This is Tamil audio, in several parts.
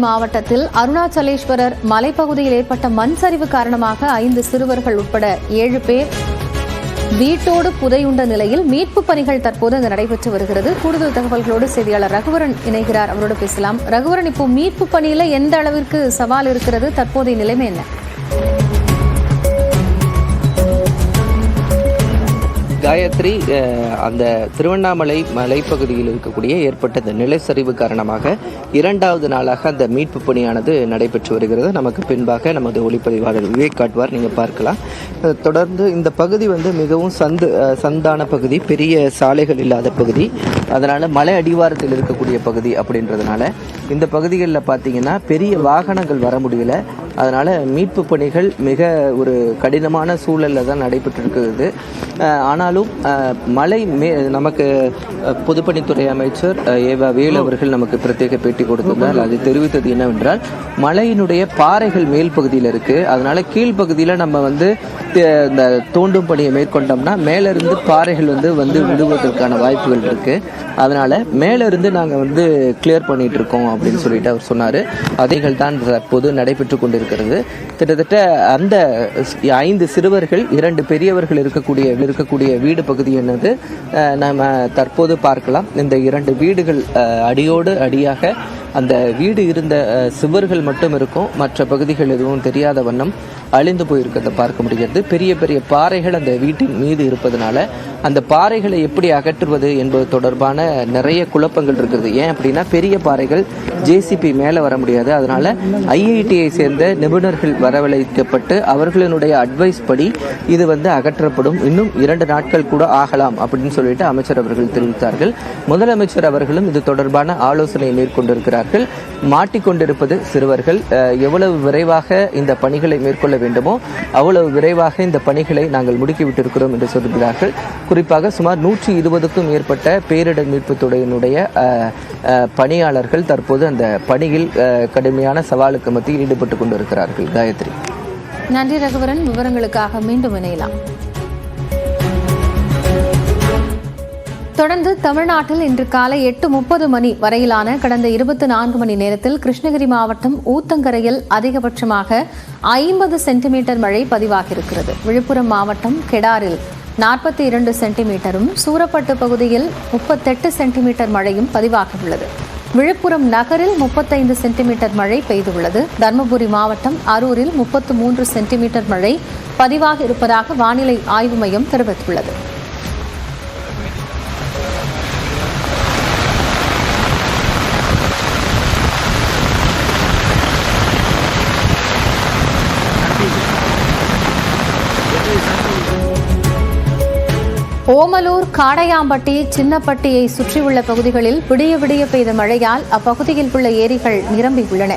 மாவட்டத்தில் அருணாச்சலேஸ்வரர் மலைப்பகுதியில் ஏற்பட்ட மண் சரிவு காரணமாக 5 சிறுவர்கள் உட்பட 7 பேர் வீட்டோடு புதையுண்ட நிலையில் மீட்பு பணிகள் தற்போது அங்கு நடைபெற்று வருகிறது. கூடுதல் தகவல்களோடு செய்தியாளர் ரகுவரன் இணைகிறார். அவரோடு பேசலாம். ரகுவரன், இப்போ மீட்பு பணியில எந்த அளவிற்கு சவால் இருக்கிறது? தற்போதைய நிலைமை என்ன? காயத்ரி, அந்த திருவண்ணாமலை மலைப்பகுதியில் இருக்கக்கூடிய ஏற்பட்ட இந்த நிலச்சரிவு காரணமாக 2வது நாளாக அந்த மீட்பு பணியானது நடைபெற்று வருகிறது. நமக்கு பின்பாக நமது ஒளிப்பதிவாளர் விவேக் காட்டுவார், நீங்கள் பார்க்கலாம். தொடர்ந்து இந்த பகுதி மிகவும் சந்தான பகுதி, பெரிய சாலைகள் இல்லாத பகுதி, அதனால் மலை அடிவாரத்தில் இருக்கக்கூடிய பகுதி அப்படின்றதுனால இந்த பகுதிகளில் பார்த்தீங்கன்னா பெரிய வாகனங்கள் வர முடியல. அதனால் மீட்பு பணிகள் மிக ஒரு கடினமான சூழலில் தான் நடைபெற்று இருக்கிறது. ஆனாலும் மலை நமக்கு பொதுப்பணித்துறை அமைச்சர் ஏவா வேலு அவர்கள் நமக்கு பிரத்யேக பேட்டி கொடுத்திருந்தார். அது தெரிவித்தது என்னவென்றால், மலையினுடைய பாறைகள் மேல் பகுதியில் இருக்குது. அதனால் கீழ்ப்பகுதியில் நம்ம இந்த தோண்டும் பணியை மேற்கொண்டோம்னா மேலிருந்து பாறைகள் வந்து விடுவதற்கான வாய்ப்புகள் இருக்குது. அதனால் மேலிருந்து நாங்கள் கிளியர் பண்ணிட்டு இருக்கோம் அப்படின்னு சொல்லிட்டு அவர் சொன்னார். அதைகள் தான் தற்போது நடைபெற்று கொண்டிருக்கிறது. கிட்டத்தட்ட அந்த 5 சிறுவர்கள் 2 பெரியவர்கள் இருக்கக்கூடிய வீடு பகுதி என்னது நம்ம தற்போது பார்க்கலாம். இந்த 2 வீடுகள் அடியோடு அடியாக அந்த வீடு இருந்த சுவர்கள் மட்டும் இருக்கும், மற்ற பகுதிகள் எதுவும் தெரியாத வண்ணம் அழிந்து போயிருக்கிறத பார்க்க முடிகிறது. பெரிய பெரிய பாறைகள் அந்த வீட்டின் மீது இருப்பதனால அந்த பாறைகளை எப்படி அகற்றுவது என்பது தொடர்பான நிறைய குழப்பங்கள் இருக்கிறது. ஏன் அப்படின்னா, பெரிய பாறைகள் ஜேசிபி மேலே வர முடியாது. அதனால ஐஐடியை சேர்ந்த நிபுணர்கள் வரவழைக்கப்பட்டு அவர்களினுடைய அட்வைஸ் படி இது அகற்றப்படும். இன்னும் 2 நாட்கள் கூட ஆகலாம் அப்படின்னு சொல்லிட்டு அமைச்சர் அவர்கள் தெரிவித்தார்கள். முதலமைச்சர் அவர்களும் இது தொடர்பான ஆலோசனை மேற்கொண்டிருக்கிறார்கள். மாட்டிக்கொண்டிருப்பது சிறுவர்கள். எவ்வளவு விரைவாக இந்த பணிகளை மேற்கொள்ள வேண்டுமோ அவ்வளவு விரைவாக இந்த பணிகளை நாங்கள் முடுக்கிவிட்டிருக்கிறோம் என்று சொல்கிறார்கள். குறிப்பாக சுமார் 120க்கும் மேற்பட்ட பேரிடர் மீட்பு துறையினுடைய பணியாளர்கள் தற்போது அந்த பணியில் கடுமையான சவாலுக்கு மத்தியில் ஈடுபட்டு கொண்டிருக்கிறார்கள். காயத்ரி, நன்றி ரகுவரன். விவரங்களுக்காக மீண்டும் இணையலாம். தொடர்ந்து தமிழ்நாட்டில் இன்று காலை 8:30 மணி வரையிலான கடந்த 24 மணி நேரத்தில் கிருஷ்ணகிரி மாவட்டம் ஊத்தங்கரையில் அதிகபட்சமாக 50 சென்டிமீட்டர் மழை பதிவாகியிருக்கிறது. விழுப்புரம் மாவட்டம் கெடாரில் 42 சென்டிமீட்டரும், சூரப்பட்டு பகுதியில் 38 சென்டிமீட்டர் மழையும் பதிவாகியுள்ளது. விழுப்புரம் நகரில் 35 சென்டிமீட்டர் மழை பெய்துள்ளது. தருமபுரி மாவட்டம் அரூரில் 33 சென்டிமீட்டர் மழை பதிவாகி இருப்பதாக வானிலை ஆய்வு மையம் தெரிவித்துள்ளது. ஓமலூர், காடையாம்பட்டி, சின்னப்பட்டியை சுற்றியுள்ள பகுதிகளில் விடிய விடிய பெய்த மழையால் அப்பகுதியில் உள்ள ஏரிகள் நிரம்பியுள்ளன.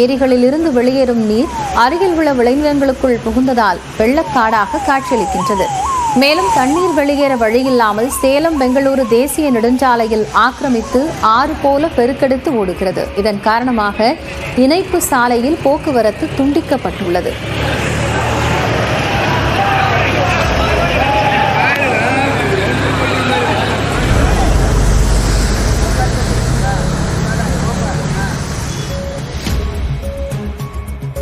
ஏரிகளில் இருந்து வெளியேறும் நீர் அருகில் உள்ள விளைநிலங்களுக்குள் புகுந்ததால் வெள்ளக்காடாக காட்சியளிக்கின்றது. மேலும் தண்ணீர் வெளியேற வழியில்லாமல் சேலம் பெங்களூரு தேசிய நெடுஞ்சாலையில் ஆக்கிரமித்து ஆறு போல பெருக்கெடுத்து ஓடுகிறது. இதன் காரணமாக இணைப்பு சாலையில் போக்குவரத்து துண்டிக்கப்பட்டுள்ளது.